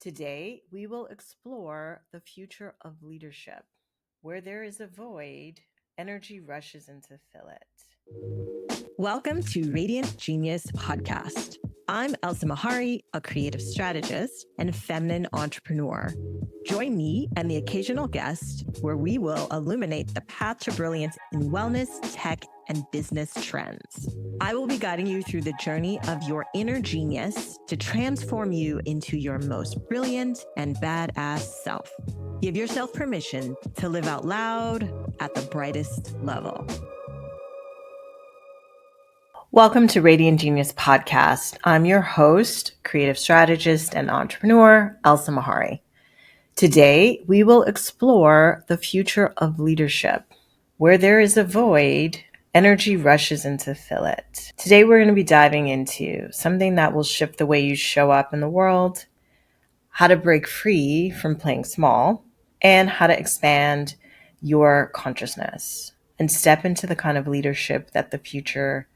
Today, we will explore the future of leadership. Where there is a void, energy rushes in to fill it. Welcome to Radiant Genius Podcast. I'm Elsa Mehary, a creative strategist and feminine entrepreneur. Join me and the occasional guest where we will illuminate the path to brilliance in wellness, tech, and business trends. I will be guiding you through the journey of your inner genius to transform you into your most brilliant and badass self. Give yourself permission to live out loud at the brightest level. Welcome to Radiant Genius Podcast. I'm your host, creative strategist, and entrepreneur, Elsa Mehary. Today, we will explore the future of leadership. Where there is a void, energy rushes in to fill it. Today, we're going to be diving into something that will shift the way you show up in the world, how to break free from playing small, and how to expand your consciousness and step into the kind of leadership that the future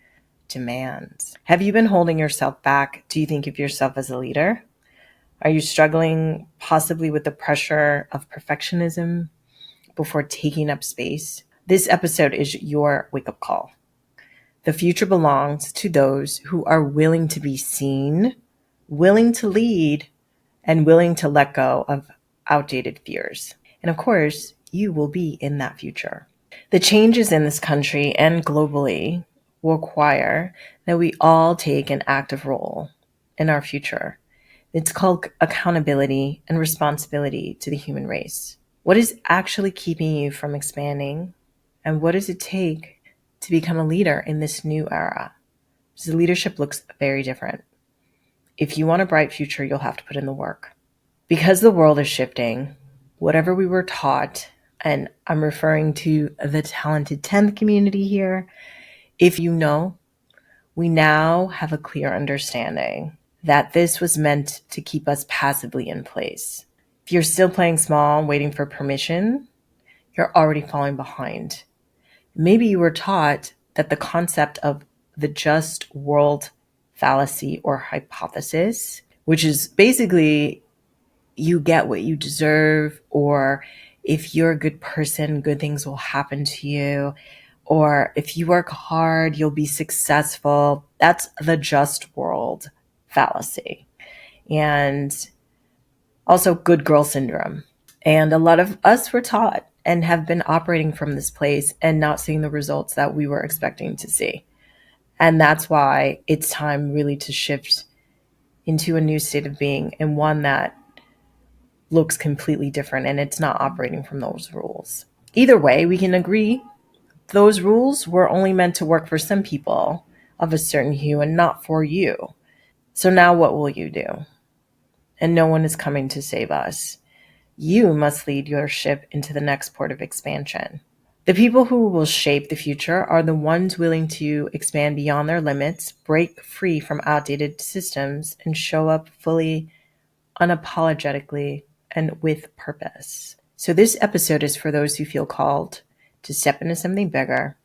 demands. Have you been holding yourself back? Do you think of yourself as a leader? Are you struggling possibly with the pressure of perfectionism before taking up space? This episode is your wake-up call. The future belongs to those who are willing to be seen, willing to lead, and willing to let go of outdated fears. And of course, you will be in that future. The changes in this country and globally will require that we all take an active role in our future. It's called accountability and responsibility to the human race. What is actually keeping you from expanding? And what does it take to become a leader in this new era? Because leadership looks very different. If you want a bright future, you'll have to put in the work. Because the world is shifting, whatever we were taught, and I'm referring to the talented 10th community here, if you know, we now have a clear understanding that this was meant to keep us passively in place. If you're still playing small, waiting for permission, you're already falling behind. Maybe you were taught that the concept of the just world fallacy or hypothesis, which is basically you get what you deserve, or if you're a good person, good things will happen to you, or if you work hard, you'll be successful. That's the just world fallacy. And also good girl syndrome. And a lot of us were taught and have been operating from this place and not seeing the results that we were expecting to see. And that's why it's time really to shift into a new state of being, and one that looks completely different, and it's not operating from those rules. Either way, we can agree those rules were only meant to work for some people of a certain hue and not for you. So now what will you do? And no one is coming to save us. You must lead your ship into the next port of expansion. The people who will shape the future are the ones willing to expand beyond their limits, break free from outdated systems, and show up fully, unapologetically, and with purpose. So this episode is for those who feel called to step into something bigger,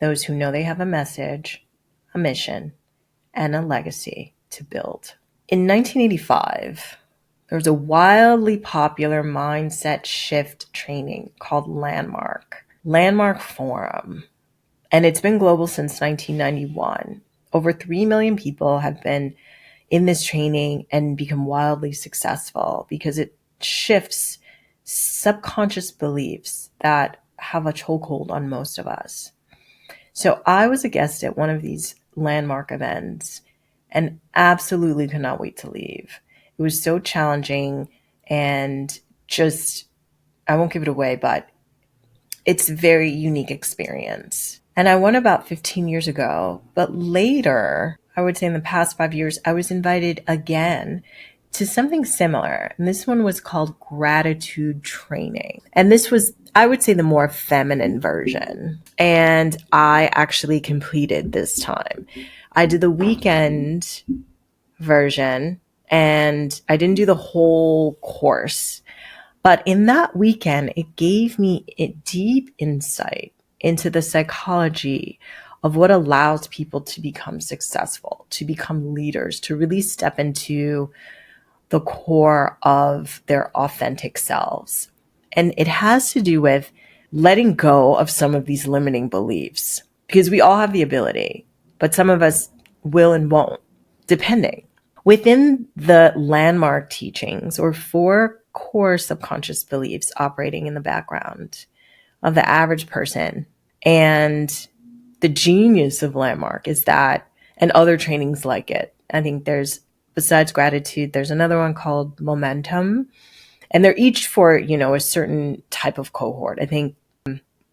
those who know they have a message, a mission, and a legacy to build. In 1985, there was a wildly popular mindset shift training called Landmark Forum, and it's been global since 1991. Over 3 million people have been in this training and become wildly successful because it shifts subconscious beliefs that have a chokehold on most of us. So I was a guest at one of these landmark events and absolutely could not wait to leave. It was so challenging and just, I won't give it away, but it's a very unique experience. And I went about 15 years ago, but later, I would say in the past 5 years, I was invited again to something similar. And this one was called gratitude training. And this was, I would say, the more feminine version. And I actually completed this time. I did the weekend version and I didn't do the whole course. But in that weekend, it gave me a deep insight into the psychology of what allows people to become successful, to become leaders, to really step into the core of their authentic selves. And it has to do with letting go of some of these limiting beliefs, because we all have the ability, but some of us will and won't, depending. Within the landmark teachings or four core subconscious beliefs operating in the background of the average person, and the genius of landmark is that, and other trainings like it, I think there's, besides gratitude, there's another one called momentum, and they're each for, a certain type of cohort. I think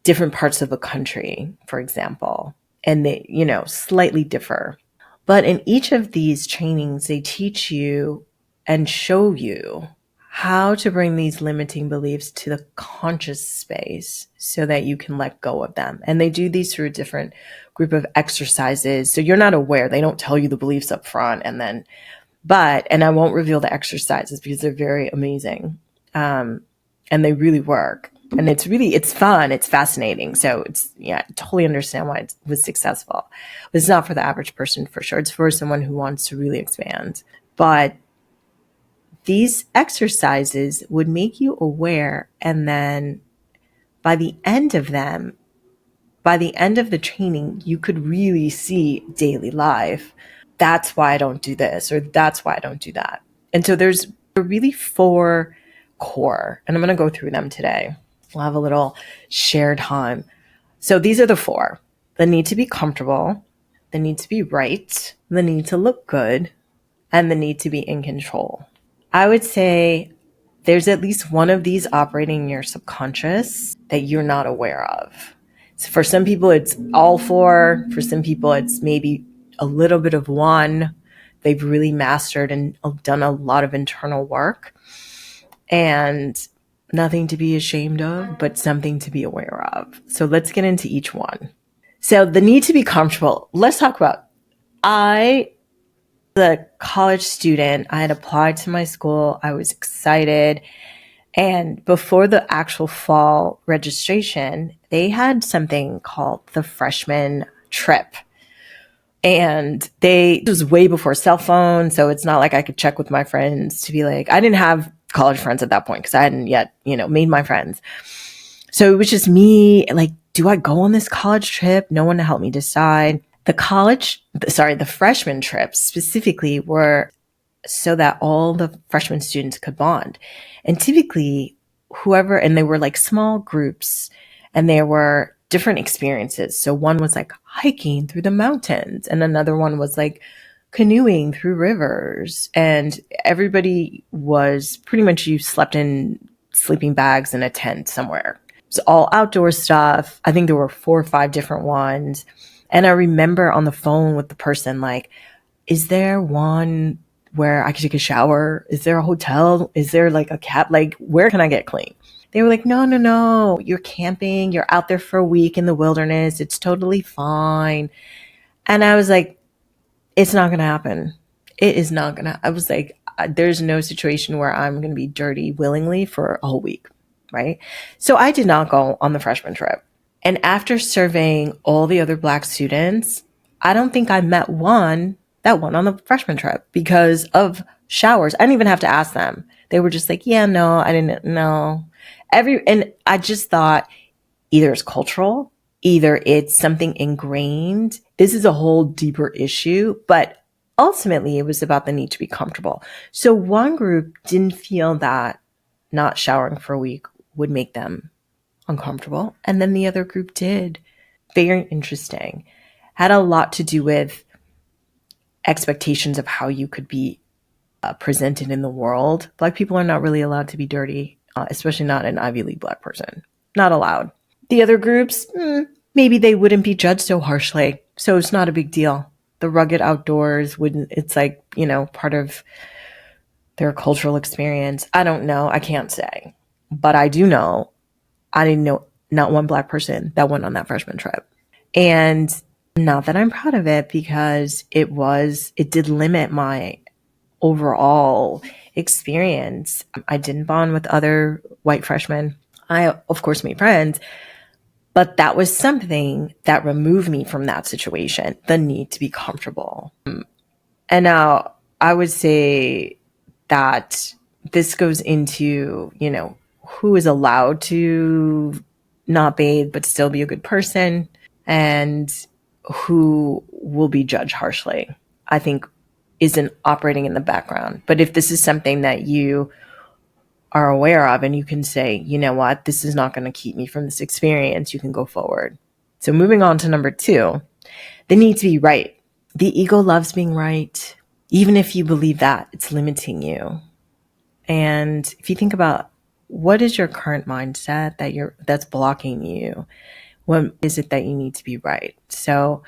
different parts of the country, for example, and they, slightly differ. But in each of these trainings, they teach you and show you how to bring these limiting beliefs to the conscious space so that you can let go of them. And they do these through a different group of exercises. So you're not aware. They don't tell you the beliefs up front. And I won't reveal the exercises because they're very amazing. And they really work. And it's fun. It's fascinating. So I totally understand why it was successful. But it's not for the average person for sure. It's for someone who wants to really expand. But these exercises would make you aware. And then by the end of them, by the end of the training, you could really see daily life. That's why I don't do this, or that's why I don't do that. And so there's really four core, and I'm going to go through them today. We'll have a little shared time. So these are the four: the need to be comfortable, the need to be right, the need to look good, and the need to be in control. I would say there's at least one of these operating in your subconscious that you're not aware of. So for some people, it's all four. For some people, it's maybe a little bit of one. They've really mastered and done a lot of internal work, and nothing to be ashamed of, but something to be aware of. So let's get into each one. So the need to be comfortable. Let's talk about, the college student, I had applied to my school. I was excited. And before the actual fall registration, they had something called the freshman trip. And it was way before cell phone. So it's not like I could check with my friends to be like, I didn't have college friends at that point because I hadn't yet, made my friends. So it was just me, like, do I go on this college trip? No one to help me decide. The freshman trips specifically were so that all the freshman students could bond. And typically and they were like small groups, and there were different experiences. So one was like hiking through the mountains, and another one was like canoeing through rivers. And everybody was pretty much, you slept in sleeping bags in a tent somewhere. It was all outdoor stuff. I think there were 4 or 5 different ones. And I remember on the phone with the person, like, is there one where I could take a shower? Is there a hotel? Is there like a cab? Like, where can I get clean? They were like, no, you're camping. You're out there for a week in the wilderness. It's totally fine. And I was like, it's not going to happen. It is not going to. I was like, there's no situation where I'm going to be dirty willingly for a whole week. Right. So I did not go on the freshman trip. And after surveying all the other Black students, I don't think I met that went on the freshman trip because of showers. I didn't even have to ask them. They were just like, yeah, no, I didn't know. And I just thought either it's cultural, either it's something ingrained. This is a whole deeper issue, but ultimately it was about the need to be comfortable. So one group didn't feel that not showering for a week would make them uncomfortable. And then the other group did. Very interesting. Had a lot to do with expectations of how you could be presented in the world. Black people are not really allowed to be dirty, especially not an Ivy League Black person. Not allowed. The other groups, maybe they wouldn't be judged so harshly. So it's not a big deal. The rugged outdoors it's like, part of their cultural experience. I don't know. I can't say. But I do know, I didn't know not one Black person that went on that freshman trip. And not that I'm proud of it, because it did limit my overall experience. I didn't bond with other white freshmen. I, of course, made friends, but that was something that removed me from that situation, the need to be comfortable. And now I would say that this goes into, who is allowed to not bathe but still be a good person, and who will be judged harshly, I think isn't operating in the background. But if this is something that you are aware of and you can say, you know what, this is not going to keep me from this experience, you can go forward. So moving on to number 2, the need to be right. The ego loves being right. Even if you believe that, it's limiting you. And if you think about what is your current mindset that's blocking you, what is it that you need to be right? So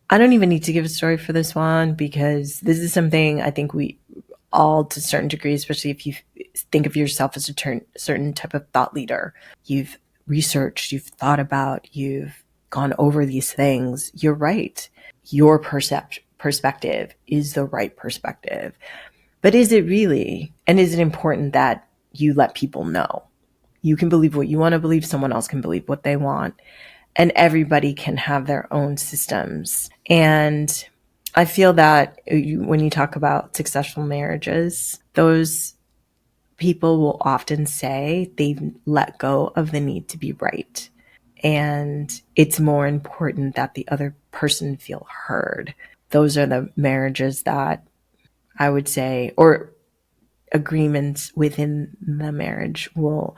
I don't even need to give a story for this one, because this is something I think we all, to a certain degree, especially if you think of yourself as a certain type of thought leader, you've researched, you've thought about, you've gone over these things. You're right. Your perspective is the right perspective. But is it really? And is it important that you let people know? You can believe what you want to believe. Someone else can believe what they want. And everybody can have their own systems. And I feel that when you talk about successful marriages, those people will often say they've let go of the need to be right. And it's more important that the other person feel heard. Those are the marriages that I would say, or agreements within the marriage, will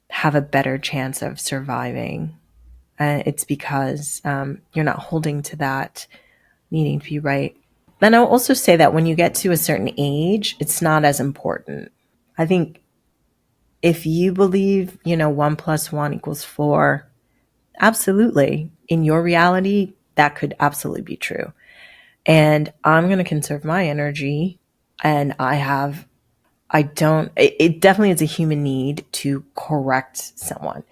have a better chance of surviving. It's because you're not holding to that needing to be right. Then I'll also say that when you get to a certain age, it's not as important. I think if you believe, 1 + 1 = 4, absolutely. In your reality, that could absolutely be true. And I'm going to conserve my energy. And it definitely is a human need to correct someone.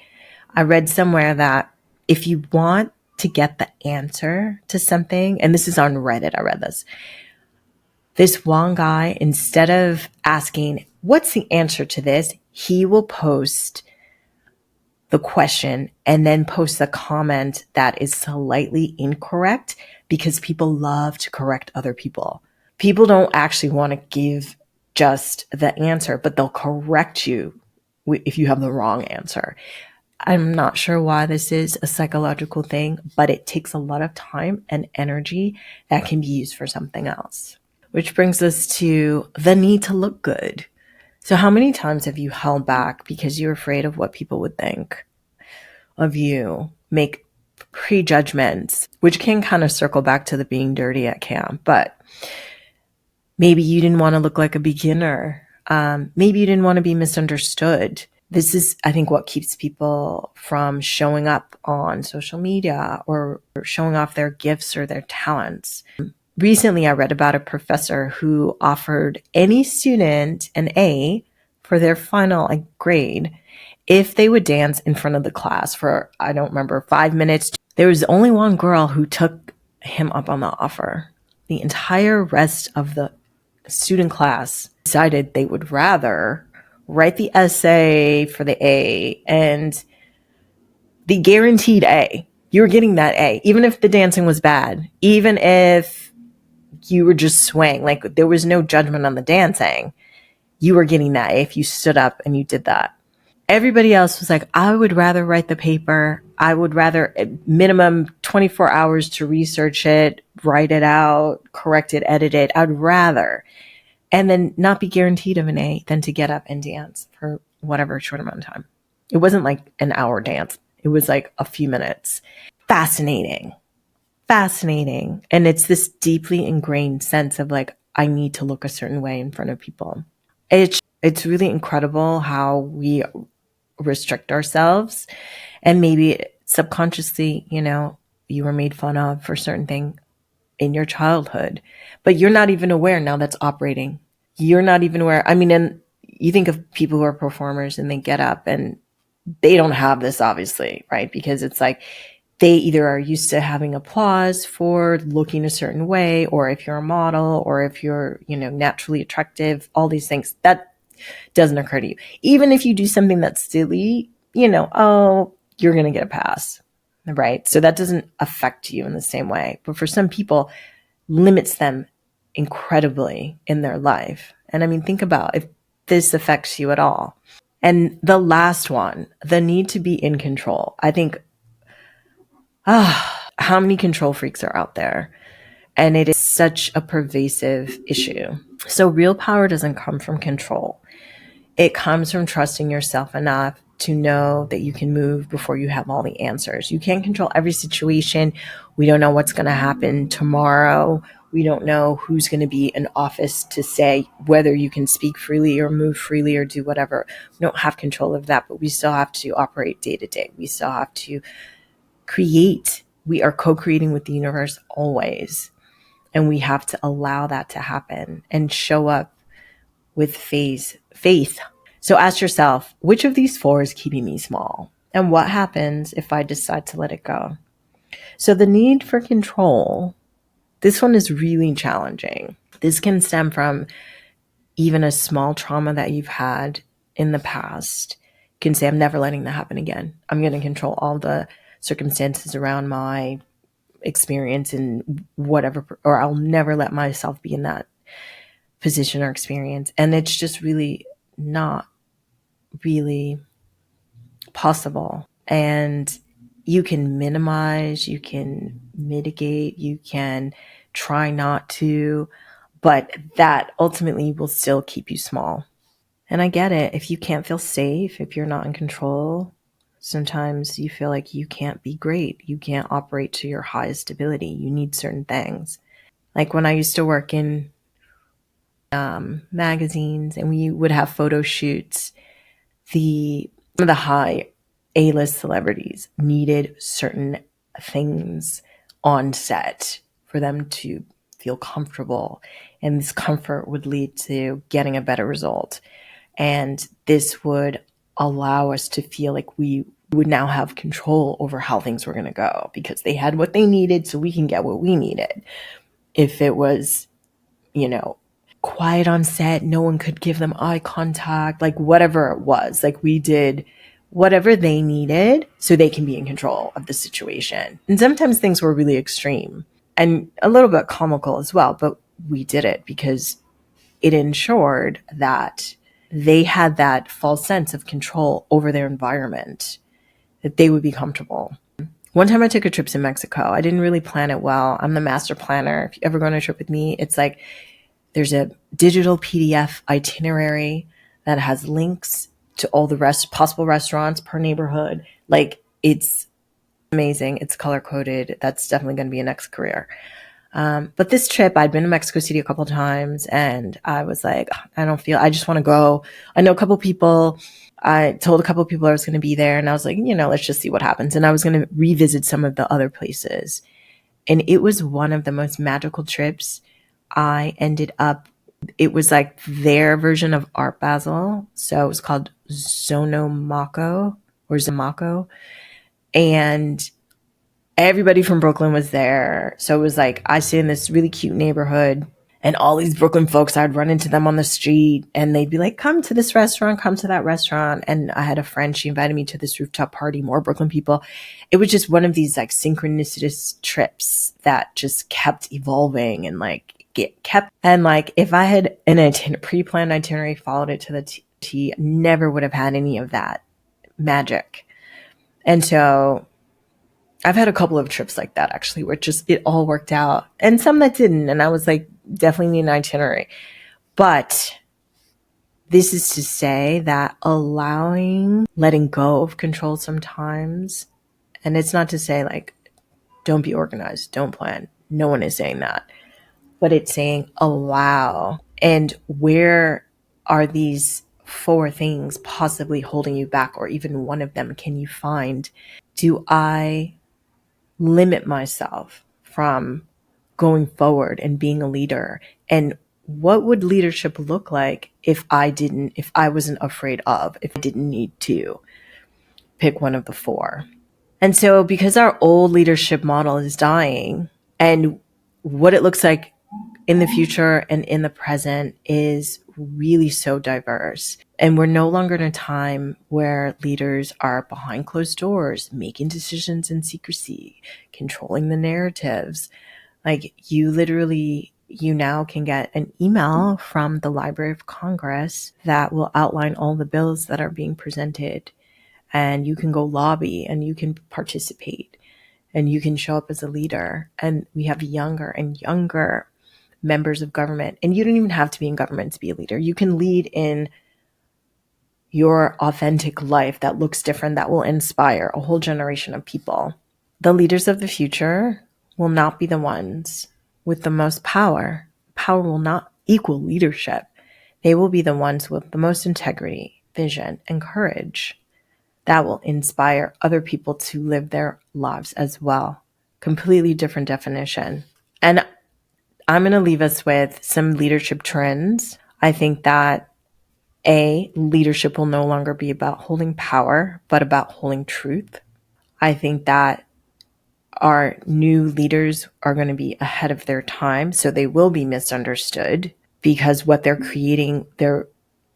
I read somewhere that if you want to get the answer to something, and this is on Reddit, I read this one guy, instead of asking, what's the answer to this? He will post the question and then post the comment that is slightly incorrect, because people love to correct other people. People don't actually want to give just the answer, but they'll correct you if you have the wrong answer. I'm not sure why this is a psychological thing, but it takes a lot of time and energy that can be used for something else. Which brings us to the need to look good. So how many times have you held back because you're afraid of what people would think of you, make prejudgments, which can kind of circle back to the being dirty at camp, but maybe you didn't want to look like a beginner. Maybe you didn't want to be misunderstood. This is, I think, what keeps people from showing up on social media or showing off their gifts or their talents. Recently, I read about a professor who offered any student an A for their final grade if they would dance in front of the class for, I don't remember, 5 minutes. There was only one girl who took him up on the offer. The entire rest of the student class decided they would rather write the essay for the A and the guaranteed A. You were getting that A, even if the dancing was bad, even if you were just swaying, like there was no judgment on the dancing. You were getting that A if you stood up and you did that. Everybody else was like, I would rather write the paper. I would rather minimum 24 hours to research it, write it out, correct it, edit it. I'd rather. And then not be guaranteed of an A than to get up and dance for whatever short amount of time. It wasn't like an hour dance. It was like a few minutes. Fascinating. And it's this deeply ingrained sense of like, I need to look a certain way in front of people. It's really incredible how we restrict ourselves, and maybe subconsciously, you were made fun of for certain thing in your childhood, but you're not even aware now that's operating. You're not even aware. I mean, and you think of people who are performers and they get up and they don't have this, obviously, right? Because it's like they either are used to having applause for looking a certain way, or if you're a model, or if you're, naturally attractive, all these things that doesn't occur to you. Even if you do something that's silly, oh, you're going to get a pass, right? So that doesn't affect you in the same way. But for some people, limits them incredibly in their life. And I mean, think about if this affects you at all. And the last one, the need to be in control. I think, how many control freaks are out there? And it is such a pervasive issue. So real power doesn't come from control. It comes from trusting yourself enough to know that you can move before you have all the answers. You can't control every situation. We don't know what's going to happen tomorrow. We don't know who's going to be in office to say whether you can speak freely or move freely or do whatever. We don't have control of that, but we still have to operate day to day. We still have to create. We are co-creating with the universe always. And we have to allow that to happen and show up with faith. So ask yourself, which of these four is keeping me small? And what happens if I decide to let it go? So the need for control, this one is really challenging. This can stem from even a small trauma that you've had in the past. You can say, I'm never letting that happen again. I'm going to control all the circumstances around my experience and whatever, or I'll never let myself be in that position or experience. And it's just really not really possible. And you can minimize, you can mitigate, you can try not to, but that ultimately will still keep you small. And I get it. If you can't feel safe, if you're not in control, sometimes you feel like you can't be great. You can't operate to your highest ability. You need certain things. Like when I used to work in magazines and we would have photo shoots, some of the high A-list celebrities needed certain things on set for them to feel comfortable. And this comfort would lead to getting a better result. And this would allow us to feel like we would now have control over how things were going to go because they had what they needed so we can get what we needed. If it was, quiet on set, no one could give them eye contact, like whatever it was, like we did whatever they needed so they can be in control of the situation. And sometimes things were really extreme and a little bit comical as well, but we did it because it ensured that they had that false sense of control over their environment, that they would be comfortable. One time I took a trip to Mexico. I didn't really plan it well. I'm the master planner. If you ever go on a trip with me, it's like there's a digital PDF itinerary that has links to all the possible restaurants per neighborhood. Like, it's amazing. It's color coded. That's definitely going to be a next career. But this trip, I'd been to Mexico City a couple of times and I was like, I just want to go. I know a couple people. I told a couple of people I was going to be there and I was like, let's just see what happens. And I was going to revisit some of the other places. And it was one of the most magical trips. It was like their version of Art Basel. So it was called Zonomaco or Zamaco. And everybody from Brooklyn was there. So it was like, I stayed in this really cute neighborhood and all these Brooklyn folks, I'd run into them on the street and they'd be like, come to this restaurant, come to that restaurant. And I had a friend, she invited me to this rooftop party, more Brooklyn people. It was just one of these like synchronicitous trips that just kept evolving and if I had an pre-planned itinerary, followed it to the T, never would have had any of that magic. And so I've had a couple of trips like that actually, where it all worked out and some that didn't. And I was like, definitely need an itinerary. But this is to say that letting go of control sometimes, and it's not to say like, don't be organized, don't plan. No one is saying that. But it's saying allow. And where are these four things possibly holding you back, or even one of them can you find? Do I limit myself from going forward and being a leader? And what would leadership look like if I wasn't afraid if I didn't need to pick one of the four? And so because our old leadership model is dying and what it looks like in the future and in the present is really so diverse. And we're no longer in a time where leaders are behind closed doors, making decisions in secrecy, controlling the narratives. Like, you literally you now can get an email from the Library of Congress that will outline all the bills that are being presented. And you can go lobby and you can participate and you can show up as a leader. And we have younger and younger members of government. And you don't even have to be in government to be a leader. You can lead in your authentic life that looks different, that will inspire a whole generation of people. The leaders of the future will not be the ones with the most power. Power will not equal leadership. They will be the ones with the most integrity, vision, and courage that will inspire other people to live their lives as well. Completely different definition. And I'm going to leave us with some leadership trends. I think that leadership will no longer be about holding power, but about holding truth. I think that our new leaders are going to be ahead of their time, so they will be misunderstood because what they're creating,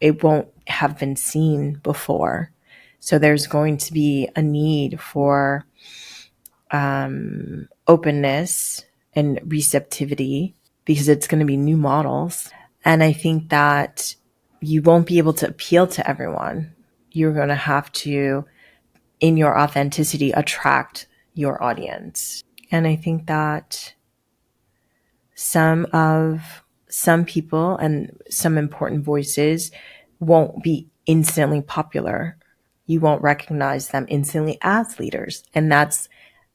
it won't have been seen before. So there's going to be a need for openness and receptivity because it's going to be new models. And I think that you won't be able to appeal to everyone. You're going to have to, in your authenticity, attract your audience. And I think that some people and some important voices won't be instantly popular. You won't recognize them instantly as leaders. And that's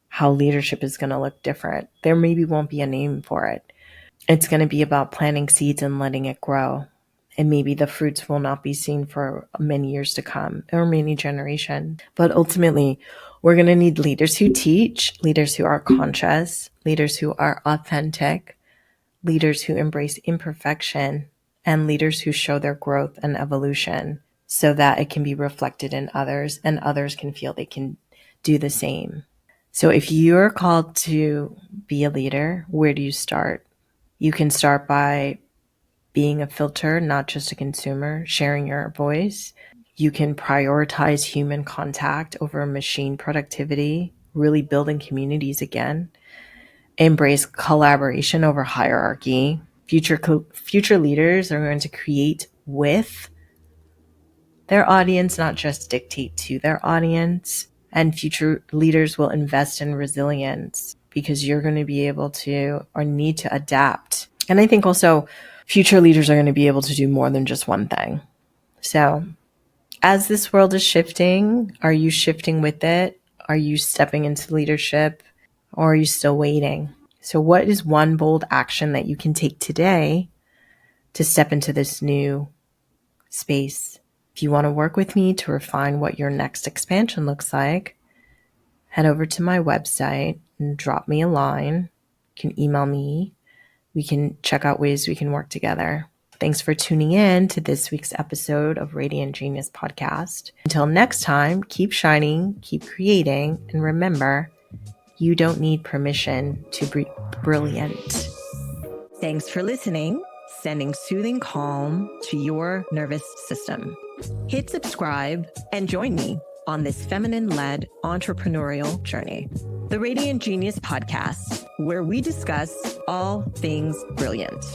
how leadership is going to look different. There maybe won't be a name for it. It's going to be about planting seeds and letting it grow. And maybe the fruits will not be seen for many years to come or many generations. But ultimately, we're going to need leaders who teach, leaders who are conscious, leaders who are authentic, leaders who embrace imperfection, and leaders who show their growth and evolution so that it can be reflected in others and others can feel they can do the same. So if you're called to be a leader, where do you start? You can start by being a filter, not just a consumer, sharing your voice. You can prioritize human contact over machine productivity, really building communities again. Embrace collaboration over hierarchy. Future leaders are going to create with their audience, not just dictate to their audience. And future leaders will invest in resilience because you're going to be able to or need to adapt. And I think also future leaders are going to be able to do more than just one thing. So as this world is shifting, are you shifting with it? Are you stepping into leadership or are you still waiting? So what is one bold action that you can take today to step into this new space? If you want to work with me to refine what your next expansion looks like, head over to my website and drop me a line. You can email me. We can check out ways we can work together. Thanks for tuning in to this week's episode of Radiant Genius Podcast. Until next time, keep shining, keep creating, and remember, you don't need permission to be brilliant. Thanks for listening, sending soothing calm to your nervous system. Hit subscribe and join me on this feminine-led entrepreneurial journey. The Radiant Genius Podcast, where we discuss all things brilliant.